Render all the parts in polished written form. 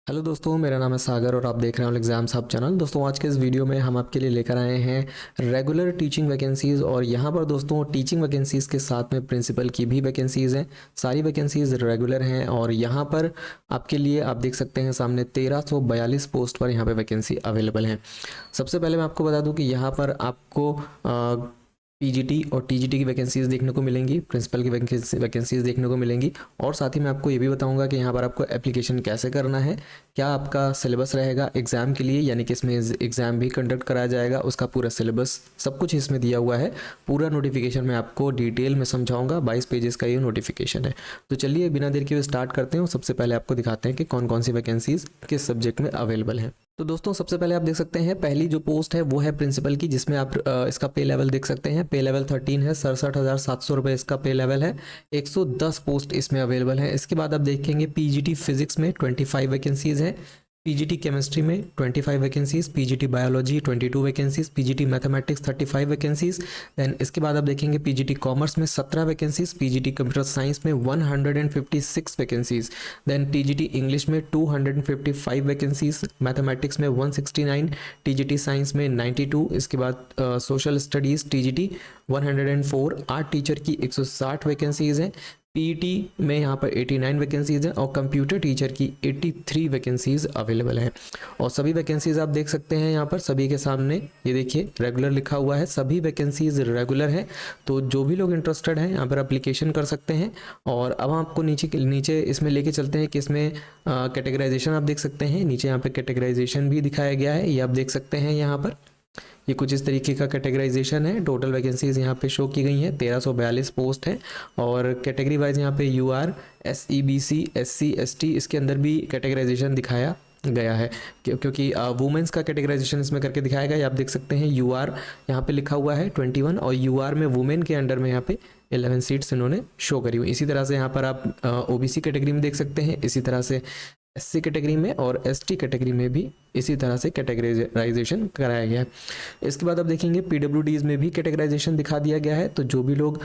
Hello दोस्तों, मेरा नाम है सागर और आप देख रहे हैं एग्जाम्स हब चैनल। दोस्तों आज के इस वीडियो में हम आपके लिए लेकर आए हैं रेगुलर टीचिंग वैकेंसीज़। और यहाँ पर दोस्तों टीचिंग वैकेंसीज़ के साथ में प्रिंसिपल की भी वैकेंसीज़ हैं। सारी वैकेंसीज़ रेगुलर हैं और यहाँ पर आपके लिए आप देख सकते हैं सामने 1342 पोस्ट पर यहाँ पर वैकेंसी अवेलेबल हैं। सबसे पहले मैं आपको बता दूँ कि यहाँ पर आपको पीजीटी और टीजीटी की वैकेंसीज़ देखने को मिलेंगी, प्रिंसिपल की वैकेंसीज़ देखने को मिलेंगी। और साथ ही मैं आपको ये भी बताऊंगा कि यहाँ पर आपको एप्लीकेशन कैसे करना है, क्या आपका सिलेबस रहेगा एग्ज़ाम के लिए, यानी कि इसमें एग्ज़ाम भी कंडक्ट कराया जाएगा, उसका पूरा सिलेबस सब कुछ इसमें दिया हुआ है। पूरा नोटिफिकेशन मैं आपको डिटेल में समझाऊंगा। 22 पेजेस का ये नोटिफिकेशन है। तो चलिए बिना देर के स्टार्ट करते हैं और सबसे पहले आपको दिखाते हैं कि कौन कौन सी वैकेंसीज़ किस सब्जेक्ट में अवेलेबल हैं। तो दोस्तों सबसे पहले आप देख सकते हैं पहली जो पोस्ट है वो है प्रिंसिपल की, जिसमें आप इसका पे लेवल देख सकते हैं। पे लेवल 13 है, 67,700 रुपये इसका पे लेवल है। 110 पोस्ट इसमें अवेलेबल है। इसके बाद आप देखेंगे पीजीटी फिजिक्स में 25 वैकेंसीज़ हैं, पीजीटी केमिस्ट्री में 25 vacancies, PGT biology 22 vacancies, PGT mathematics 35 vacancies. Then इसके बाद आप देखेंगे पीजीटी कॉमर्स में 17 वैकेंसीज़, पीजीटी कंप्यूटर साइंस में 156 वैकेंसीज़। देन टीजीटी इंग्लिश में 255 वैकेंसीज़, मैथमेटिक्स में 169, टीजीटी साइंस में 92। इसके बाद social studies TGT 104, art teacher की 160 वैकेंसीज़ हैं, पीईटी में यहाँ पर 89 वैकेंसीज़ हैं और कंप्यूटर टीचर की 83 वैकेंसीज़ अवेलेबल हैं। और सभी वैकेंसीज़ आप देख सकते हैं यहाँ पर सभी के सामने, ये देखिए रेगुलर लिखा हुआ है, सभी वैकेंसीज़ रेगुलर हैं। तो जो भी लोग इंटरेस्टेड हैं यहाँ पर एप्लीकेशन कर सकते हैं। और अब आपको नीचे इसमें लेके चलते हैं कि इसमें कैटेगराइजेशन आप देख सकते हैं। नीचे यहाँ पर कैटेगराइजेशन भी दिखाया गया है, ये आप देख सकते हैं यहाँ पर। ये कुछ इस तरीके का कैटेगराइजेशन है। टोटल वैकेंसीज यहाँ पे शो की गई हैं, 1342 पोस्ट हैं। और कैटेगरी वाइज यहाँ पे यूआर, एसईबीसी, एससी, एसटी, इसके अंदर भी कैटेगराइजेशन दिखाया गया है, क्योंकि वुमेंस का कैटेगराइजेशन इसमें करके दिखाया गया है। आप देख सकते हैं यूआर यहाँ पे लिखा हुआ है 21 और यूआर में वुमेन के अंडर में यहाँ पे 11 सीट्स इन्होंने शो करी हुई। इसी तरह से यहाँ पर आप ओबीसी कैटेगरी में देख सकते हैं, इसी तरह से एससी कैटेगरी में और एसटी कैटेगरी में भी इसी तरह से कैटेगराइजेशन कराया गया है। इसके बाद आप देखेंगे पीडब्ल्यूडीज में भी कैटेगराइजेशन दिखा दिया गया है। तो जो भी लोग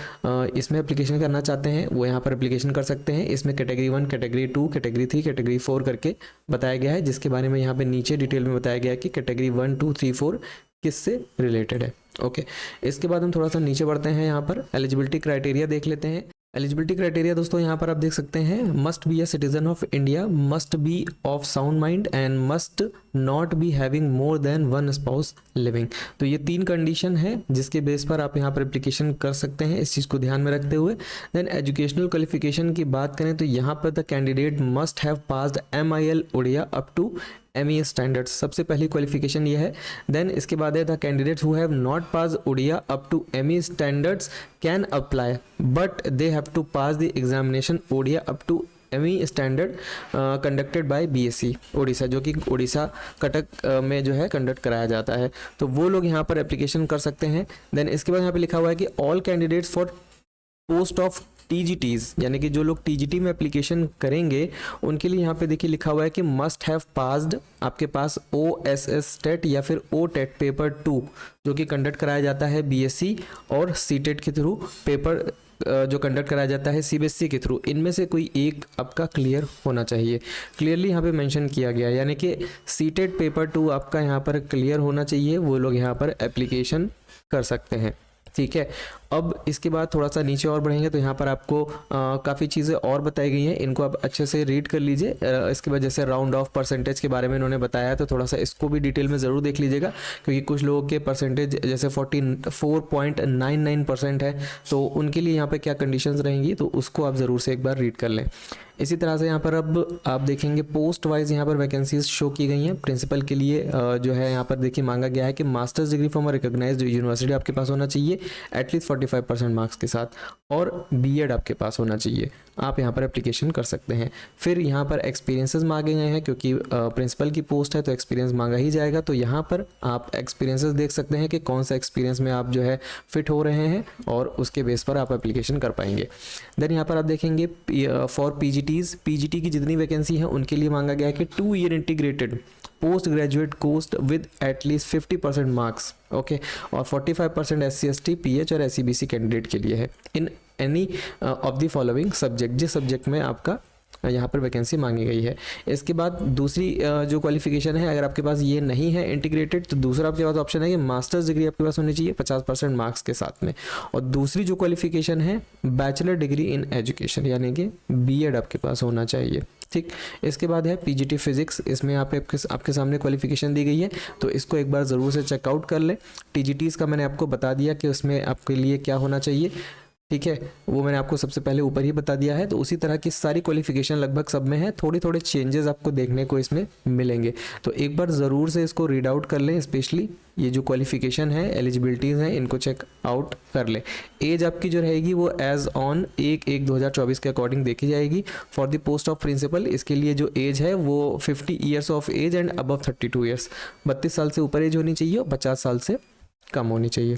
इसमें एप्लीकेशन करना चाहते हैं वो यहाँ पर एप्लीकेशन कर सकते हैं। इसमें कैटेगरी 1, कैटेगरी 2, कैटेगरी 3, कैटेगरी 4 करके बताया गया है, जिसके बारे में यहाँ पे नीचे डिटेल में बताया गया है कि कैटेगरी 1, 2, 3, 4 किससे रिलेटेड है। ओके, इसके बाद हम थोड़ा सा नीचे बढ़ते हैं, यहाँ पर एलिजिबिलिटी क्राइटेरिया देख लेते हैं। एलिजिबिलिटी क्राइटेरिया दोस्तों यहाँ पर आप देख सकते हैं, must be a citizen of India, must be of sound mind and must not be having more than one spouse living. तो ये 3 कंडीशन है जिसके बेस पर आप यहाँ पर एप्लीकेशन कर सकते हैं, इस चीज़ को ध्यान में रखते हुए। देन एजुकेशनल क्वालिफिकेशन की बात करें तो यहाँ पर the candidate must have passed MIL Odia up to MEA standards, सबसे पहली क्वालिफिकेशन ये है। देन इसके बाद है the candidates who have not pass Odia up to MEA standards can apply but they have to pass the examination Odia up to MEA standard conducted by BSc Orissa, जो कि उड़ीसा कटक में जो है कंडक्ट कराया जाता है। तो वो लोग यहाँ पर एप्लीकेशन कर सकते हैं। देन इसके बाद यहाँ पे लिखा हुआ है कि all candidates for post of TGTs, यानी कि जो लोग TGT में एप्लीकेशन करेंगे उनके लिए यहाँ पे देखिए लिखा हुआ है कि मस्ट हैव पास्ड, आपके पास OSS टेट या फिर OTET पेपर 2 जो कि कंडक्ट कराया जाता है BSc और CTET के थ्रू, पेपर जो कंडक्ट कराया जाता है CBSE के थ्रू, इनमें से कोई एक आपका क्लियर होना चाहिए। क्लियरली यहाँ पे मेंशन किया गया है, यानी कि CTET पेपर 2 आपका यहाँ पर क्लियर होना चाहिए, वो लोग यहाँ पर एप्लीकेशन कर सकते हैं। ठीक है, अब इसके बाद थोड़ा सा नीचे और बढ़ेंगे तो यहाँ पर आपको काफ़ी चीज़ें और बताई गई हैं, इनको आप अच्छे से रीड कर लीजिए। इसके बाद जैसे राउंड ऑफ परसेंटेज के बारे में इन्होंने बताया है, तो थोड़ा सा इसको भी डिटेल में ज़रूर देख लीजिएगा, क्योंकि कुछ लोगों के परसेंटेज जैसे 44.99% है, तो उनके लिए यहाँ पर क्या कंडीशंस रहेंगी, तो उसको आप ज़रूर से एक बार रीड कर लें। इसी तरह से यहाँ पर अब आप देखेंगे पोस्ट वाइज यहाँ पर वैकेंसीज शो की गई हैं। प्रिंसिपल के लिए जो है यहाँ पर देखिए मांगा गया है कि masters degree from recognised university आपके पास होना चाहिए एटलीस्ट 45% मार्क्स के साथ, और BEd आपके पास होना चाहिए। आप यहाँ पर एप्लीकेशन कर सकते हैं। फिर यहाँ पर एक्सपीरियंसेस मांगे गए हैं, क्योंकि प्रिंसिपल की पोस्ट है तो एक्सपीरियंस मांगा ही जाएगा। तो यहाँ पर आप एक्सपीरियंसेस देख सकते हैं कि कौन सा एक्सपीरियंस में आप जो है फिट हो रहे हैं, और उसके बेस पर आप एप्लीकेशन कर पाएंगे। देन यहाँ पर आप देखेंगे फॉर PGT की जितनी वैकेंसी है उनके लिए मांगा गया है कि 2 year integrated post graduate course with at least 50% marks, okay, और 45% SC ST PH और SEBC कैंडिडेट के लिए है in any of the following subject, जिस सब्जेक्ट में आपका यहाँ पर वैकेंसी मांगी गई है। इसके बाद दूसरी जो क्वालिफिकेशन है, अगर आपके पास ये नहीं है इंटीग्रेटेड, तो दूसरा आपके पास ऑप्शन है कि मास्टर्स डिग्री आपके पास होनी चाहिए 50% मार्क्स के साथ में। और दूसरी जो क्वालिफिकेशन है बैचलर डिग्री इन एजुकेशन, यानी कि बीएड आपके पास होना चाहिए। ठीक, इसके बाद है पीजीटी फिजिक्स, इसमें आपके सामने क्वालिफिकेशन दी गई है, तो इसको एक बार ज़रूर से चेकआउट कर लें। टीजीटीज़ का मैंने आपको बता दिया कि उसमें आपके लिए क्या होना चाहिए, ठीक है, वो मैंने आपको सबसे पहले ऊपर ही बता दिया है। तो उसी तरह की सारी क्वालिफिकेशन लगभग सब में है, थोड़े थोड़े चेंजेस आपको देखने को इसमें मिलेंगे। तो एक बार ज़रूर से इसको रीड आउट कर लें, स्पेशली ये जो क्वालिफिकेशन है, एलिजिबिलिटीज़ हैं, इनको चेक आउट कर लें। एज आपकी जो रहेगी वो एज ऑन 1/1/2024 के अकॉर्डिंग देखी जाएगी। For the post of principal इसके लिए जो एज है वो 50 years of age and above 32 years, 32 साल से ऊपर एज होनी चाहिए और 50 साल से कम होनी चाहिए।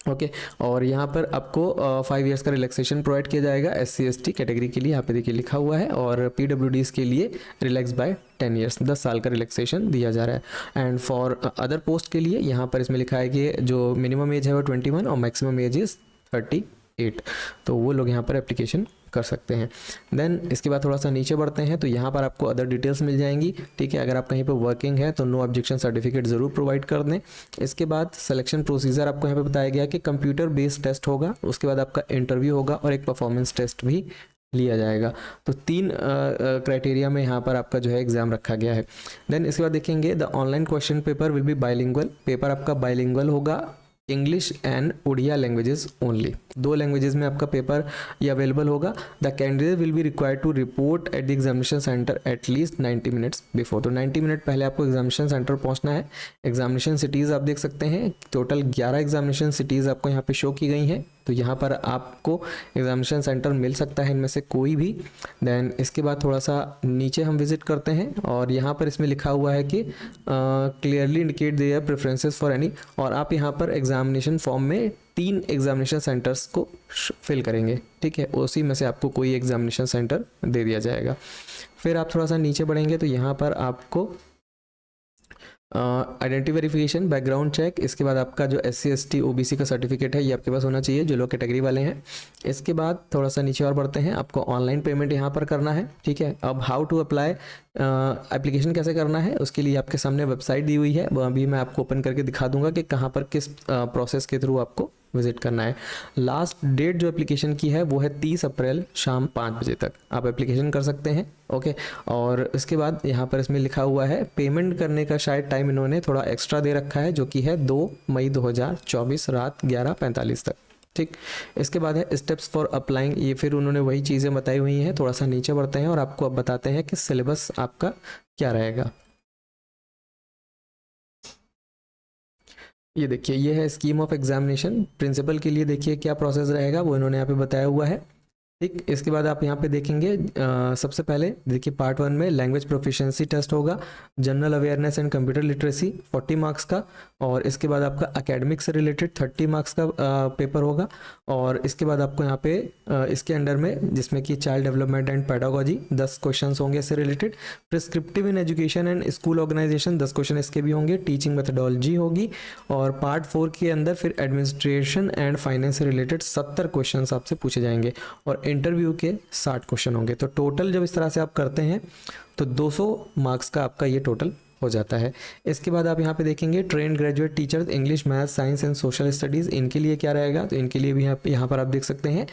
ओके, और यहाँ पर आपको 5 इयर्स का रिलैक्सेशन प्रोवाइड किया जाएगा SC ST कैटेगरी के लिए, यहाँ पे देखिए लिखा हुआ है। और PWDs के लिए रिलैक्स बाय 10 इयर्स, 10 साल का रिलैक्सेशन दिया जा रहा है। एंड फॉर अदर पोस्ट के लिए यहाँ पर इसमें लिखा है कि जो मिनिमम एज है वो 21 और मैक्सिमम एज इज़ 38, तो वो लोग यहाँ पर एप्लीकेशन कर सकते हैं। देन इसके बाद थोड़ा सा नीचे बढ़ते हैं, तो यहाँ पर आपको अदर डिटेल्स मिल जाएंगी। ठीक है, अगर आप कहीं पर वर्किंग है तो नो ऑब्जेक्शन सर्टिफिकेट ज़रूर प्रोवाइड कर दें। इसके बाद सिलेक्शन प्रोसीजर आपको यहाँ पे बताया गया कि कंप्यूटर बेस्ड टेस्ट होगा, उसके बाद आपका इंटरव्यू होगा और एक परफॉर्मेंस टेस्ट भी लिया जाएगा। तो 3 क्राइटेरिया में यहाँ पर आपका जो है एग्जाम रखा गया है। देन इसके बाद देखेंगे the online question paper will be bilingual, paper आपका बाइलिंगुअल होगा, English and Odia languages only, 2 languages में आपका पेपर ये अवेलेबल होगा। The candidate will be required to report at the examination centre at least 90 minutes before, तो 90 मिनट पहले आपको examination centre पहुंचना है। एग्जामिनेशन सिटीज़ आप देख सकते हैं, टोटल 11 एग्जामिनेशन सिटीज़ आपको यहाँ पे शो की गई हैं, तो यहाँ पर आपको एग्जामिनेशन सेंटर मिल सकता है इनमें से कोई भी। देन इसके बाद थोड़ा सा नीचे हम विजिट करते हैं और यहाँ पर इसमें लिखा हुआ है कि clearly indicate their preferences for any, और आप यहाँ पर एग्जामिनेशन फॉर्म में 3 एग्जामिनेशन सेंटर्स को फिल करेंगे। ठीक है, उसी में से आपको कोई एग्जामिनेशन सेंटर दे दिया जाएगा। फिर आप थोड़ा सा नीचे बढ़ेंगे तो यहाँ पर आपको आइडेंटिटी वेरिफिकेशन, बैकग्राउंड चेक, इसके बाद आपका जो SC ST OBC का सर्टिफिकेट है ये आपके पास होना चाहिए जो लोग कैटेगरी वाले हैं। इसके बाद थोड़ा सा नीचे और बढ़ते हैं, आपको ऑनलाइन पेमेंट यहाँ पर करना है। ठीक है, अब हाउ टू अप्लाई, एप्लीकेशन कैसे करना है उसके लिए आपके सामने वेबसाइट दी हुई है, वो अभी मैं आपको ओपन करके दिखा दूंगा कि कहाँ पर किस प्रोसेस के थ्रू आपको विजिट करना है। लास्ट डेट जो एप्लीकेशन की है वो है 30 अप्रैल शाम 5 बजे तक आप एप्लीकेशन कर सकते हैं। ओके, और इसके बाद यहाँ पर इसमें लिखा हुआ है पेमेंट करने का शायद टाइम इन्होंने थोड़ा एक्स्ट्रा दे रखा है जो कि है 2 मई 2024 रात 11:45 तक। ठीक, इसके बाद है स्टेप्स फॉर अप्लाइंग, ये फिर उन्होंने वही चीज़ें बताई हुई हैं। थोड़ा सा नीचे बढ़ते हैं और आपको अब बताते हैं कि सिलेबस आपका क्या रहेगा। ये देखिए, ये है स्कीम ऑफ एग्जामिनेशन, प्रिंसिपल के लिए देखिए क्या प्रोसेस रहेगा वो इन्होंने यहाँ पे बताया हुआ है। ठीक, इसके बाद आप यहाँ पे देखेंगे सबसे पहले देखिए पार्ट 1 में लैंग्वेज प्रोफिशिएंसी टेस्ट होगा, general awareness and computer literacy 40 marks का, और इसके बाद आपका एकेडमिक से रिलेटेड 30 मार्क्स का पेपर होगा। और इसके बाद आपको यहाँ पे इसके अंडर में जिसमें कि child development and pedagogy 10 question होंगे इससे related, prescriptive in education and school organisation 10 question इसके भी होंगे, टीचिंग मेथडोलॉजी होगी, और पार्ट 4 के अंदर फिर एडमिनिस्ट्रेशन एंड फाइनेंस से रिलेटेड 70 क्वेश्चन आपसे पूछे जाएंगे और इंटरव्यू के 60 क्वेश्चन होंगे। तो टोटल जब इस तरह से आप करते हैं तो 200 मार्क्स का आपका ये टोटल हो जाता है। इसके बाद आप यहाँ पे देखेंगे train graduate teachers English, math, science and social studies, इनके लिए क्या रहेगा, तो इनके लिए भी यहाँ पर आप देख सकते हैं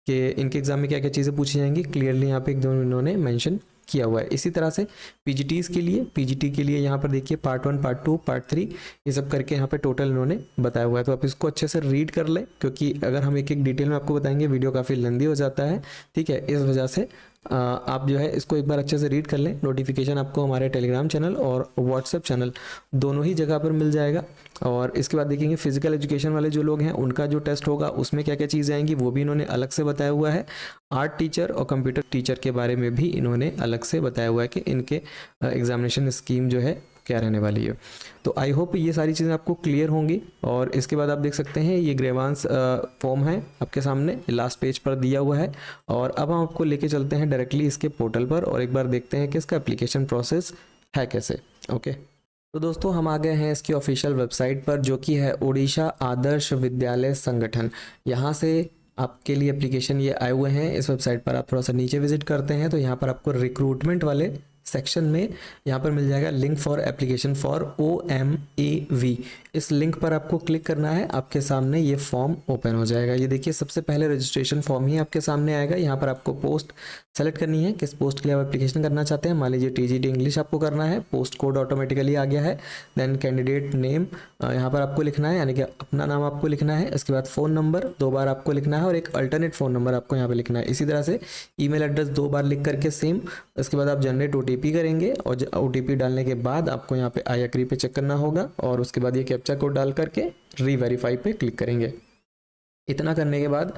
कि इनके एग्जाम में क्या क्या चीज़ें पूछी जाएंगी, क्लियरली यहाँ पे एक दो इन्होंने मेंशन किया हुआ है। इसी तरह से पीजीटीज़ के लिए, पीजीटी के लिए यहाँ पर देखिए पार्ट 1, पार्ट 2, पार्ट 3 ये सब करके यहाँ पे टोटल इन्होंने बताया हुआ है। तो आप इसको अच्छे से रीड कर लें, क्योंकि अगर हम एक एक डिटेल में आपको बताएंगे वीडियो काफ़ी लंबी हो जाता है। ठीक है, इस वजह से आप जो है इसको एक बार अच्छे से रीड कर लें। नोटिफिकेशन आपको हमारे टेलीग्राम चैनल और व्हाट्सएप चैनल दोनों ही जगह पर मिल जाएगा। और इसके बाद देखेंगे फिजिकल एजुकेशन वाले जो लोग हैं उनका जो टेस्ट होगा उसमें क्या क्या चीज़ें आएंगी वो भी इन्होंने अलग से बताया हुआ है। आर्ट टीचर और कंप्यूटर टीचर के बारे में भी इन्होंने अलग से बताया हुआ है कि इनके एग्जामिनेशन स्कीम जो है क्या रहने वाली है। तो आई होप ये सारी चीज़ें आपको क्लियर होंगी। और इसके बाद आप देख सकते हैं ये ग्रेवांस फॉर्म है आपके सामने लास्ट पेज पर दिया हुआ है। और अब हम आपको लेके चलते हैं डायरेक्टली इसके पोर्टल पर और एक बार देखते हैं कि इसका एप्लीकेशन प्रोसेस है कैसे। ओके, तो दोस्तों हम आ गए हैं इसकी ऑफिशियल वेबसाइट पर जो कि है ओडिशा आदर्श विद्यालय संगठन। यहाँ से आपके लिए एप्लीकेशन ये आए हुए हैं। इस वेबसाइट पर आप थोड़ा सा नीचे विजिट करते हैं तो यहाँ पर आपको रिक्रूटमेंट वाले सेक्शन में यहाँ पर मिल जाएगा link for application for OMAV। इस लिंक पर आपको क्लिक करना है, आपके सामने ये फॉर्म ओपन हो जाएगा। ये देखिए सबसे पहले रजिस्ट्रेशन फॉर्म ही आपके सामने आएगा। यहाँ पर आपको पोस्ट सेलेक्ट करनी है, किस पोस्ट के लिए आप एप्लीकेशन करना चाहते हैं। मान लीजिए TGT इंग्लिश आपको करना है, पोस्ट कोड ऑटोमेटिकली आ गया है। देन कैंडिडेट नेम यहाँ पर आपको लिखना है, यानी कि अपना नाम आपको लिखना है। इसके बाद फ़ोन नंबर 2 बार आपको लिखना है और एक अल्टरनेट फ़ोन नंबर आपको यहाँ पे लिखना है। इसी तरह से ईमेल एड्रेस 2 बार लिख करके सेम। इसके बाद आप जनरेट OTP करेंगे और OTP डालने के बाद आपको यहाँ पे आई एग्री पे चेक करना होगा और उसके बाद ये कैप्चा कोड डाल करके रीवेरीफाई पे क्लिक करेंगे। इतना करने के बाद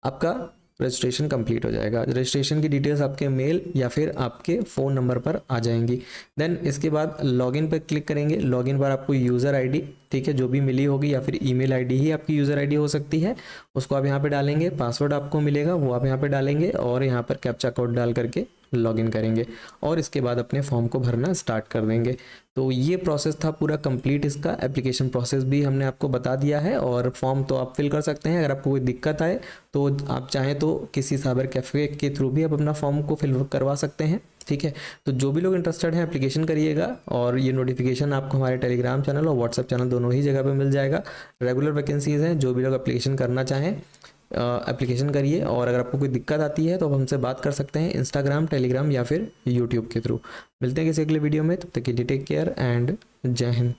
आपका रजिस्ट्रेशन कंप्लीट हो जाएगा। रजिस्ट्रेशन की डिटेल्स आपके मेल या फिर आपके फ़ोन नंबर पर आ जाएंगी। देन इसके बाद लॉगिन पर क्लिक करेंगे। लॉगिन पर आपको यूज़र आईडी, ठीक है, जो भी मिली होगी या फिर ईमेल आईडी ही आपकी यूज़र आईडी हो सकती है, उसको आप यहाँ पे डालेंगे। पासवर्ड आपको मिलेगा वो आप यहाँ पे डालेंगे और यहाँ पर कैप्चा कोड डाल करके लॉगिन करेंगे और इसके बाद अपने फॉर्म को भरना स्टार्ट कर देंगे। तो ये प्रोसेस था पूरा कंप्लीट। इसका एप्लीकेशन प्रोसेस भी हमने आपको बता दिया है और फॉर्म तो आप फिल कर सकते हैं। अगर आपको कोई दिक्कत आए तो आप चाहें तो किसी साइबर कैफ़े के थ्रू भी आप अपना फॉर्म को फिल करवा सकते हैं, ठीक है। तो जो भी लोग इंटरेस्टेड हैं एप्लीकेशन करिएगा और ये नोटिफिकेशन आपको हमारे टेलीग्राम चैनल और व्हाट्सएप चैनल दोनों ही जगह पे मिल जाएगा। रेगुलर वैकेंसीज़ हैं, जो भी लोग एप्लीकेशन करना चाहें एप्लीकेशन करिए। और अगर आपको कोई दिक्कत आती है तो आप हमसे बात कर सकते हैं इंस्टाग्राम, टेलीग्राम या फिर यूट्यूब के थ्रू। मिलते हैं किसी अगले वीडियो में, तब तक के लिए टेक केयर एंड जय हिंद।